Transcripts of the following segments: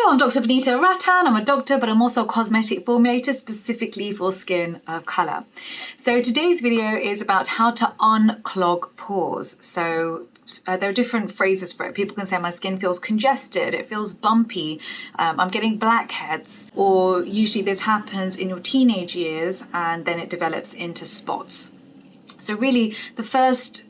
I'm Dr. Vanita Rattan. I'm a doctor, but I'm also a cosmetic formulator specifically for skin of colour. So today's video is about how to unclog pores. So there are different phrases for it. People can say my skin feels congested, it feels bumpy, I'm getting blackheads, or usually this happens in your teenage years and then it develops into spots. So really the first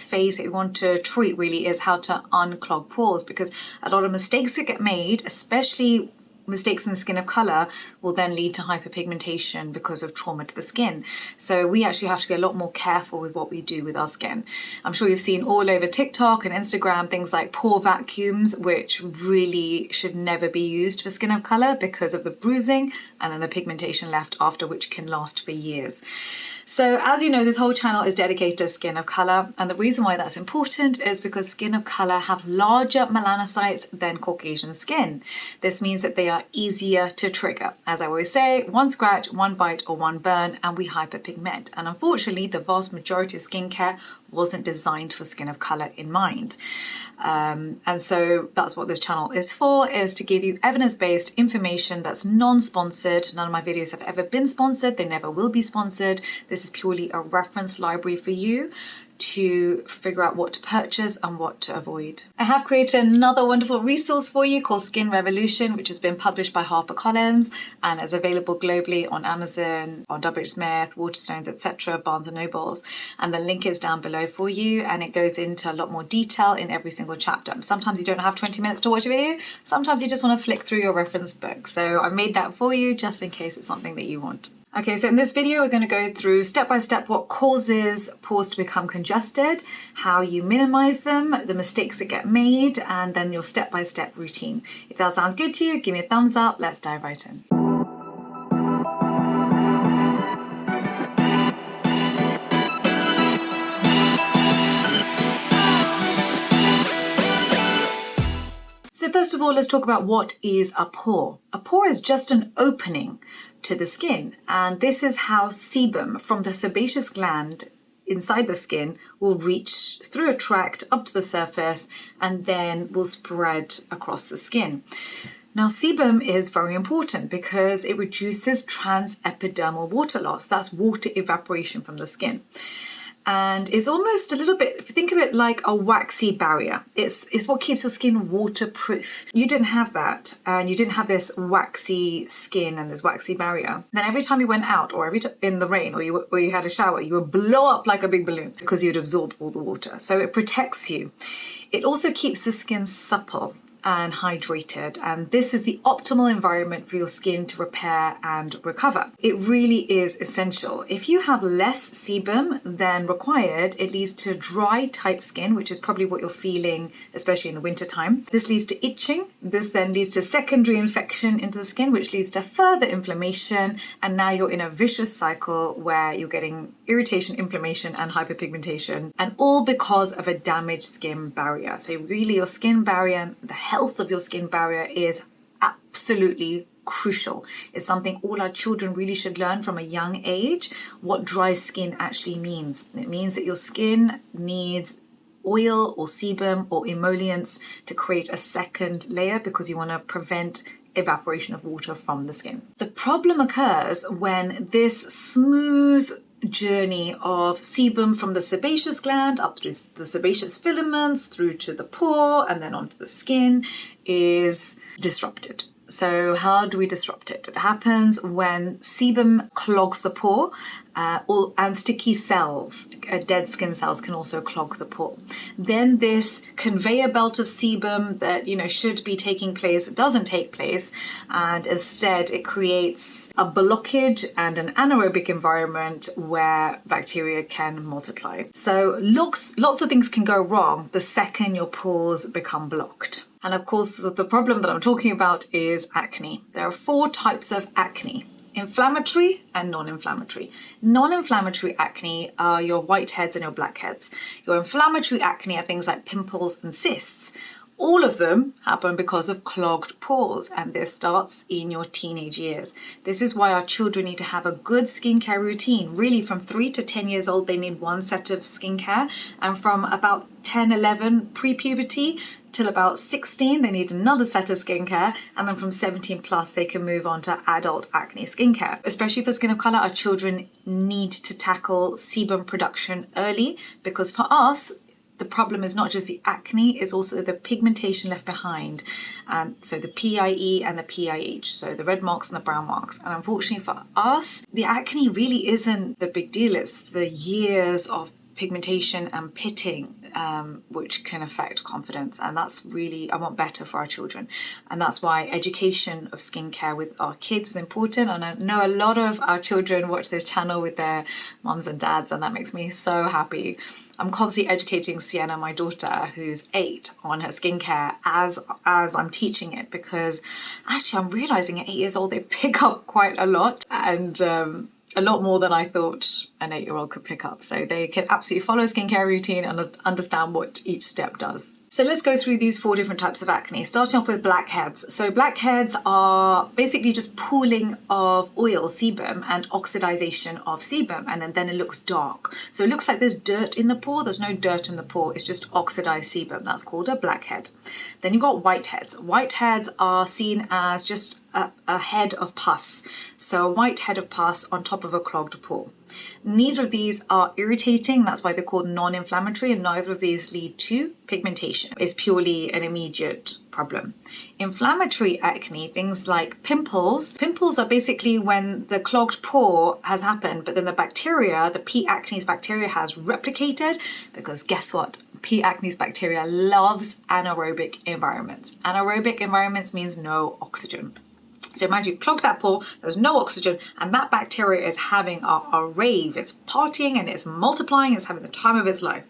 phase that we want to treat really is how to unclog pores, because a lot of mistakes that get made, especially mistakes in the skin of colour, will then lead to hyperpigmentation because of trauma to the skin. So we actually have to be a lot more careful with what we do with our skin. I'm sure you've seen all over TikTok and Instagram things like pore vacuums, which really should never be used for skin of colour because of the bruising and then the pigmentation left after, which can last for years. So as you know, this whole channel is dedicated to skin of colour, and the reason why that's important is because skin of colour have larger melanocytes than Caucasian skin. This means that they are easier to trigger. As I always say, one scratch, one bite or one burn and we hyperpigment. And unfortunately, the vast majority of skincare wasn't designed for skin of colour in mind. And so that's what this channel is for, is to give you evidence-based information that's non-sponsored. None of my videos have ever been sponsored. They never will be sponsored. This is purely a reference library for you to figure out what to purchase and what to avoid. I have created another wonderful resource for you called Skin Revolution, which has been published by HarperCollins and is available globally on Amazon, on WH Smith, Waterstones, etc., Barnes & Nobles. And the link is down below for you, and it goes into a lot more detail in every single chapter. Sometimes you don't have 20 minutes to watch a video, sometimes you just want to flick through your reference book. So I made that for you just in case it's something that you want. Okay, so in this video, we're going to go through step by step what causes pores to become congested, how you minimize them, the mistakes that get made, and then your step-by-step routine. If that sounds good to you, give me a thumbs up. Let's dive right in. So first of all, let's talk about what is a pore. A pore is just an opening to the skin, and this is how sebum from the sebaceous gland inside the skin will reach through a tract up to the surface and then will spread across the skin. Now, sebum is very important because it reduces transepidermal water loss. That's water evaporation from the skin. And it's almost a little bit, think of it like a waxy barrier. It's what keeps your skin waterproof. You didn't have that, and you didn't have this waxy skin and this waxy barrier. Then every time you went out, or in the rain, or you had a shower, you would blow up like a big balloon because you'd absorbed all the water. So it protects you. It also keeps the skin supple and hydrated, and this is the optimal environment for your skin to repair and recover. It really is essential. If you have less sebum than required, it leads to dry, tight skin, which is probably what you're feeling, especially in the winter time. This leads to itching. This then leads to secondary infection into the skin, which leads to further inflammation, and now you're in a vicious cycle where you're getting irritation, inflammation, and hyperpigmentation, and all because of a damaged skin barrier. So really, your skin barrier, the health of your skin barrier is absolutely crucial. It's something all our children really should learn from a young age, what dry skin actually means. It means that your skin needs oil or sebum or emollients to create a second layer because you want to prevent evaporation of water from the skin. The problem occurs when this smooth journey of sebum from the sebaceous gland up through the sebaceous filaments through to the pore and then onto the skin is disrupted. So how do we disrupt it? It happens when sebum clogs the pore, and sticky cells, dead skin cells, can also clog the pore. Then this conveyor belt of sebum that should be taking place doesn't take place, and instead it creates a blockage and an anaerobic environment where bacteria can multiply. So lots of things can go wrong the second your pores become blocked. And of course, the problem that I'm talking about is acne. There are 4 types of acne: inflammatory and non-inflammatory. Non-inflammatory acne are your whiteheads and your blackheads. Your inflammatory acne are things like pimples and cysts. All of them happen because of clogged pores, and this starts in your teenage years. This is why our children need to have a good skincare routine. Really, from 3 to 10 years old, they need one set of skincare, and from about 10, 11, pre-puberty, till about 16, they need another set of skincare, and then from 17 plus, they can move on to adult acne skincare. Especially for skin of color, our children need to tackle sebum production early, because for us, the problem is not just the acne, it's also the pigmentation left behind. So the PIE and the PIH, so the red marks and the brown marks. And unfortunately for us, the acne really isn't the big deal. It's the years of pigmentation and pitting, which can affect confidence, and that's really, I want better for our children, and that's why education of skincare with our kids is important. And I know a lot of our children watch this channel with their mums and dads, and that makes me so happy. I'm constantly educating Sienna, my daughter, who's 8, on her skincare as I'm teaching it, because actually I'm realizing at 8 years old they pick up quite a lot, and a lot more than I thought an 8-year-old could pick up. So they can absolutely follow a skincare routine and understand what each step does. So let's go through these 4 different types of acne, starting off with blackheads. So blackheads are basically just pooling of oil, sebum, and oxidization of sebum, and then it looks dark. So it looks like there's dirt in the pore. There's no dirt in the pore, it's just oxidized sebum. That's called a blackhead. Then you've got whiteheads. Whiteheads are seen as just a head of pus. So a white head of pus on top of a clogged pore. Neither of these are irritating, that's why they're called non-inflammatory, and neither of these lead to pigmentation. It's purely an immediate problem. Inflammatory acne, things like pimples. Pimples are basically when the clogged pore has happened, but then the bacteria, the P. acnes bacteria, has replicated, because guess what? P. acnes bacteria loves anaerobic environments. Anaerobic environments means no oxygen. So imagine you've clogged that pore, there's no oxygen, and that bacteria is having a rave. It's partying and it's multiplying, it's having the time of its life.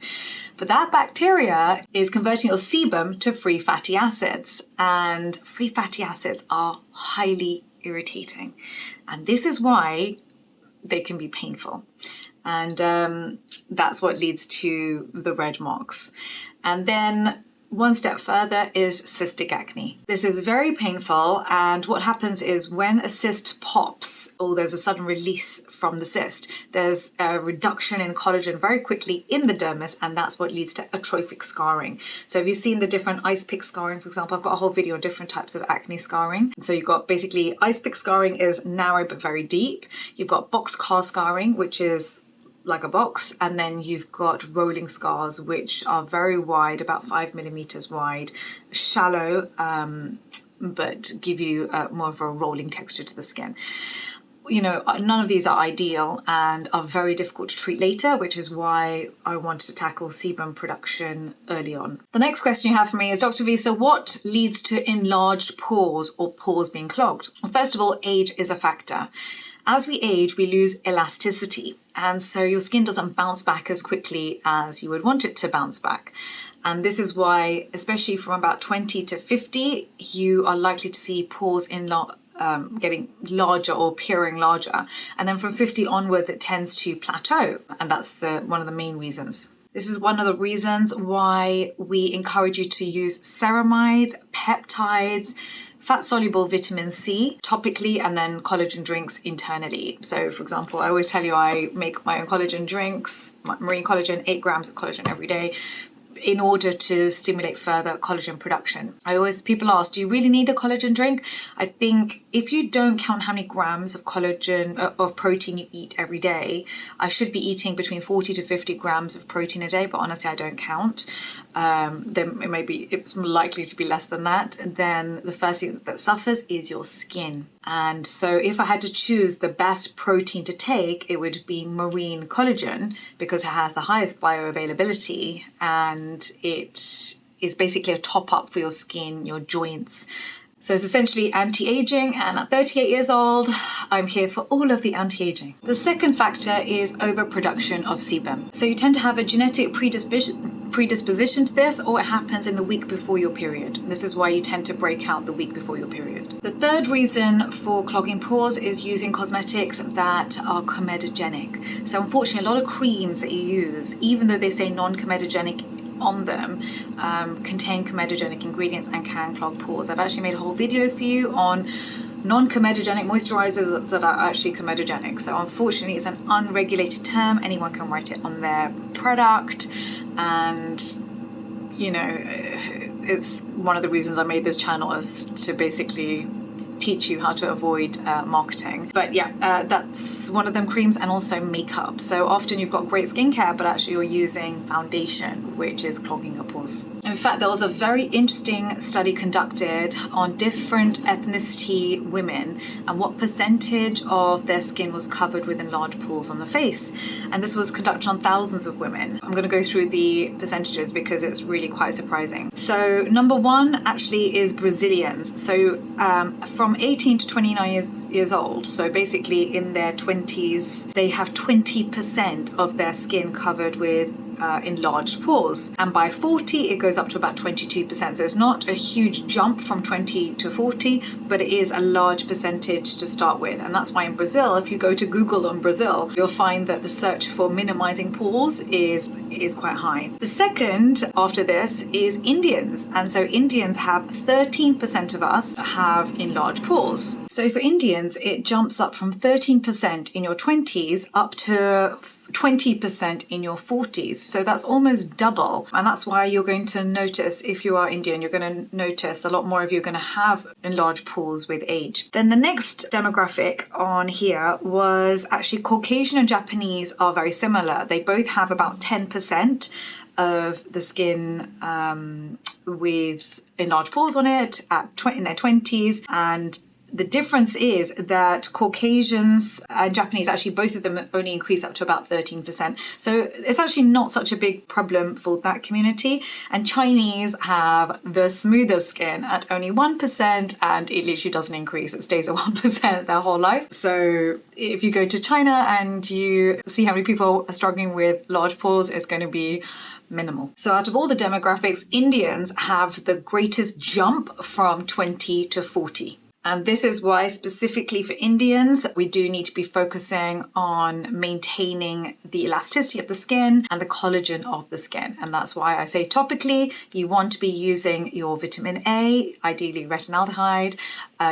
But that bacteria is converting your sebum to free fatty acids, and free fatty acids are highly irritating. And this is why they can be painful. And that's what leads to the red marks. And then one step further is cystic acne. This is very painful, and what happens is when a cyst pops, or there's a sudden release from the cyst, there's a reduction in collagen very quickly in the dermis, and that's what leads to atrophic scarring. So have you seen the different ice pick scarring, for example? I've got a whole video on different types of acne scarring. So you've got basically ice pick scarring is narrow but very deep. You've got boxcar scarring, which is like a box, and then you've got rolling scars, which are very wide, about 5 millimeters wide, shallow, but give you more of a rolling texture to the skin. You know, none of these are ideal and are very difficult to treat later, which is why I wanted to tackle sebum production early on. The next question you have for me is, Dr. V, so what leads to enlarged pores or pores being clogged? Well, first of all, age is a factor. As we age, we lose elasticity, and so your skin doesn't bounce back as quickly as you would want it to bounce back. And this is why, especially from about 20 to 50, you are likely to see pores getting larger or appearing larger. And then from 50 onwards, it tends to plateau, and that's one of the main reasons. This is one of the reasons why we encourage you to use ceramides, peptides, fat-soluble vitamin C topically, and then collagen drinks internally. So for example, I always tell you I make my own collagen drinks, marine collagen, 8 grams of collagen every day, in order to stimulate further collagen production. People ask, do you really need a collagen drink? I think if you don't count how many grams of collagen, of protein you eat every day, I should be eating between 40 to 50 grams of protein a day, but honestly, I don't count. Then it's likely to be less than that. And then the first thing that suffers is your skin. And so if I had to choose the best protein to take, it would be marine collagen, because it has the highest bioavailability, and it is basically a top up for your skin, your joints. So it's essentially anti-aging, and at 38 years old, I'm here for all of the anti-aging. The second factor is overproduction of sebum. So you tend to have a genetic predisposition to this, or it happens in the week before your period. This is why you tend to break out the week before your period. The third reason for clogging pores is using cosmetics that are comedogenic. So unfortunately, a lot of creams that you use, even though they say non-comedogenic on them contain comedogenic ingredients and can clog pores. I've actually made a whole video for you on non-comedogenic moisturizers that are actually comedogenic. So unfortunately it's an unregulated term. Anyone can write it on their product, and you know, it's one of the reasons I made this channel, is to basically teach you how to avoid marketing. But yeah, that's one of them, creams and also makeup. So often you've got great skincare, but actually you're using foundation, which is clogging your pores. In fact, there was a very interesting study conducted on different ethnicity women and what percentage of their skin was covered with enlarged pores on the face. And this was conducted on thousands of women. I'm going to go through the percentages because it's really quite surprising. So number one actually is Brazilians. So from 18 to 29 years old, so basically in their 20s, they have 20% of their skin covered with enlarged pores, and by 40 it goes up to about 22%. So it's not a huge jump from 20 to 40, but it is a large percentage to start with. And that's why in Brazil, if you go to Google on Brazil, you'll find that the search for minimizing pores is quite high. The second after this is Indians, and so Indians have 13% of us have enlarged pores. So for Indians, it jumps up from 13% in your 20s up to 20% in your 40s. So that's almost double. And that's why you're going to notice, if you are Indian, you're going to notice a lot more of you are going to have enlarged pores with age. Then the next demographic on here was actually Caucasian and Japanese are very similar. They both have about 10% of the skin with enlarged pores on it in their 20s, and the difference is that Caucasians and Japanese, actually both of them only increase up to about 13%. So it's actually not such a big problem for that community. And Chinese have the smoothest skin at only 1%, and it literally doesn't increase. It stays at 1% their whole life. So if you go to China and you see how many people are struggling with large pores, it's going to be minimal. So out of all the demographics, Indians have the greatest jump from 20 to 40. And this is why specifically for Indians, we do need to be focusing on maintaining the elasticity of the skin and the collagen of the skin. And that's why I say topically, you want to be using your vitamin A, ideally retinaldehyde.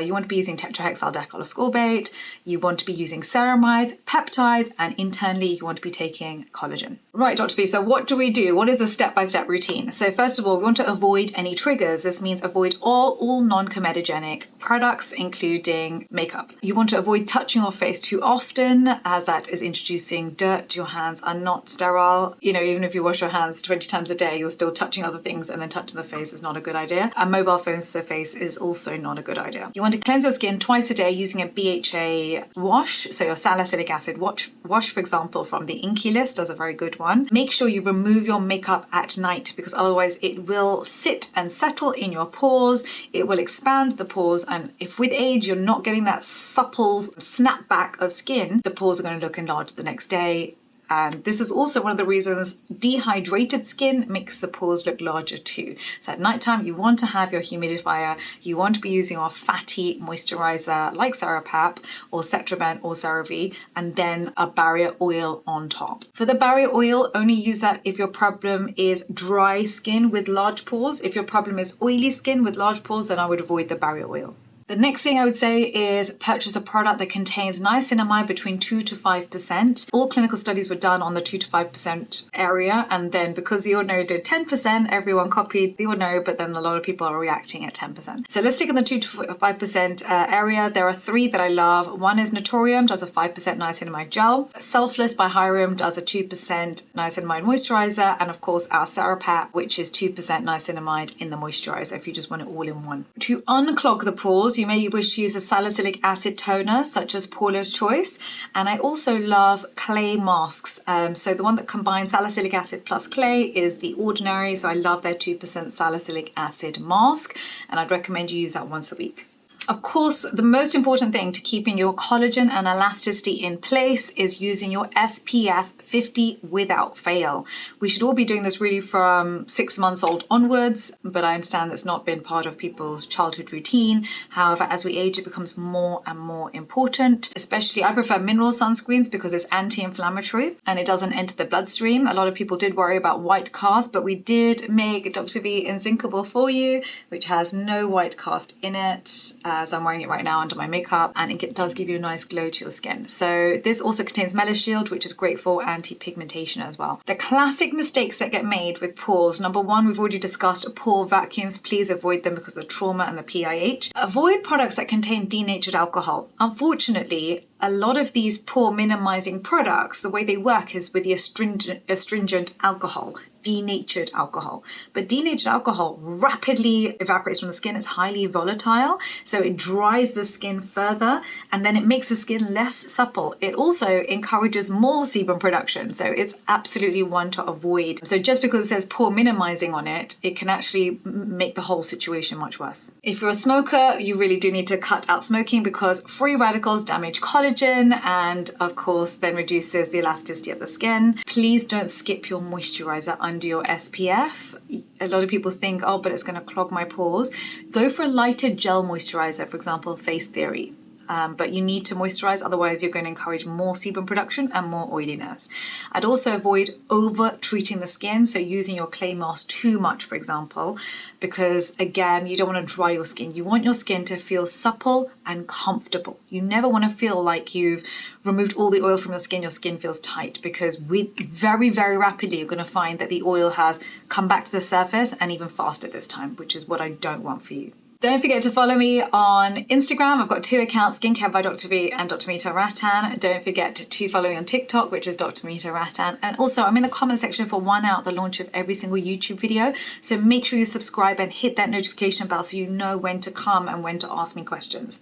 You want to be using tetrahexyldecyl ascorbate. You want to be using ceramides, peptides, and internally you want to be taking collagen. Right, Dr. V, so what do we do? What is the step-by-step routine? So first of all, we want to avoid any triggers. This means avoid all non-comedogenic products, including makeup. You want to avoid touching your face too often, as that is introducing dirt to your hands. Are not sterile. You know, even if you wash your hands 20 times a day, you're still touching other things, and then touching the face is not a good idea. And mobile phones to the face is also not a good idea. You want to cleanse your skin twice a day using a BHA wash. So your salicylic acid wash, for example, from the Inky list does a very good one. Make sure you remove your makeup at night, because otherwise it will sit and settle in your pores. It will expand the pores, and if with age you're not getting that supple snapback of skin, the pores are going to look enlarged the next day. And this is also one of the reasons dehydrated skin makes the pores look larger too. So at nighttime, you want to have your humidifier. You want to be using our fatty moisturizer like Cera-Pep or Cetraben or CeraVe, and then a barrier oil on top. For the barrier oil, only use that if your problem is dry skin with large pores. If your problem is oily skin with large pores, then I would avoid the barrier oil. The next thing I would say is purchase a product that contains niacinamide between 2 to 5%. All clinical studies were done on the 2 to 5% area, and then because The Ordinary did 10%, everyone copied The Ordinary, but then a lot of people are reacting at 10%. So let's stick in the 2 to 5% area. There are three that I love. One is Naturium, does a 5% niacinamide gel. Selfless by Hyrum does a 2% niacinamide moisturizer, and of course our Cera-Pep, which is 2% niacinamide in the moisturizer if you just want it all in one. To unclog the pores, you may wish to use a salicylic acid toner such as Paula's Choice, and I also love clay masks. So the one that combines salicylic acid plus clay is The Ordinary, so I love their 2% salicylic acid mask, and I'd recommend you use that once a week. Of course, the most important thing to keeping your collagen and elasticity in place is using your SPF 50 without fail. We should all be doing this really from 6 months old onwards, but I understand that's not been part of people's childhood routine. However, as we age, it becomes more and more important. Especially, I prefer mineral sunscreens because it's anti-inflammatory and it doesn't enter the bloodstream. A lot of people did worry about white cast, but we did make Dr. V Inzincable for you, which has no white cast in it, as I'm wearing it right now under my makeup, and it does give you a nice glow to your skin. So this also contains Melashield, which is great for anti-pigmentation as well. The classic mistakes that get made with pores. Number one, we've already discussed pore vacuums. Please avoid them because of the trauma and the PIH. Avoid products that contain denatured alcohol. Unfortunately, a lot of these pore minimizing products, the way they work is with the astringent alcohol, denatured alcohol. But denatured alcohol rapidly evaporates from the skin. It's highly volatile, so it dries the skin further and then it makes the skin less supple. It also encourages more sebum production, so it's absolutely one to avoid. So just because it says pore minimizing on it, it can actually make the whole situation much worse. If you're a smoker, you really do need to cut out smoking because free radicals damage collagen and of course then reduces the elasticity of the skin. Please don't skip your moisturiser under your SPF. A lot of people think, oh, but it's going to clog my pores. Go for a lighter gel moisturiser, for example, Face Theory. But you need to moisturize, otherwise you're going to encourage more sebum production and more oiliness. I'd also avoid over treating the skin, so using your clay mask too much, for example, because again, you don't want to dry your skin. You want your skin to feel supple and comfortable. You never want to feel like you've removed all the oil from your skin feels tight, because very, very rapidly you're going to find that the oil has come back to the surface, and even faster this time, which is what I don't want for you. Don't forget to follow me on Instagram. I've got 2 accounts, Skincare by Dr. V and Dr. Vanita Rattan. Don't forget to follow me on TikTok, which is Dr. Vanita Rattan. And also, I'm in the comment section for 1 hour at the launch of every single YouTube video. So make sure you subscribe and hit that notification bell so you know when to come and when to ask me questions.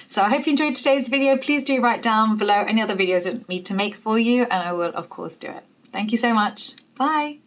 So I hope you enjoyed today's video. Please do write down below any other videos that you need to make for you, and I will, of course, do it. Thank you so much. Bye.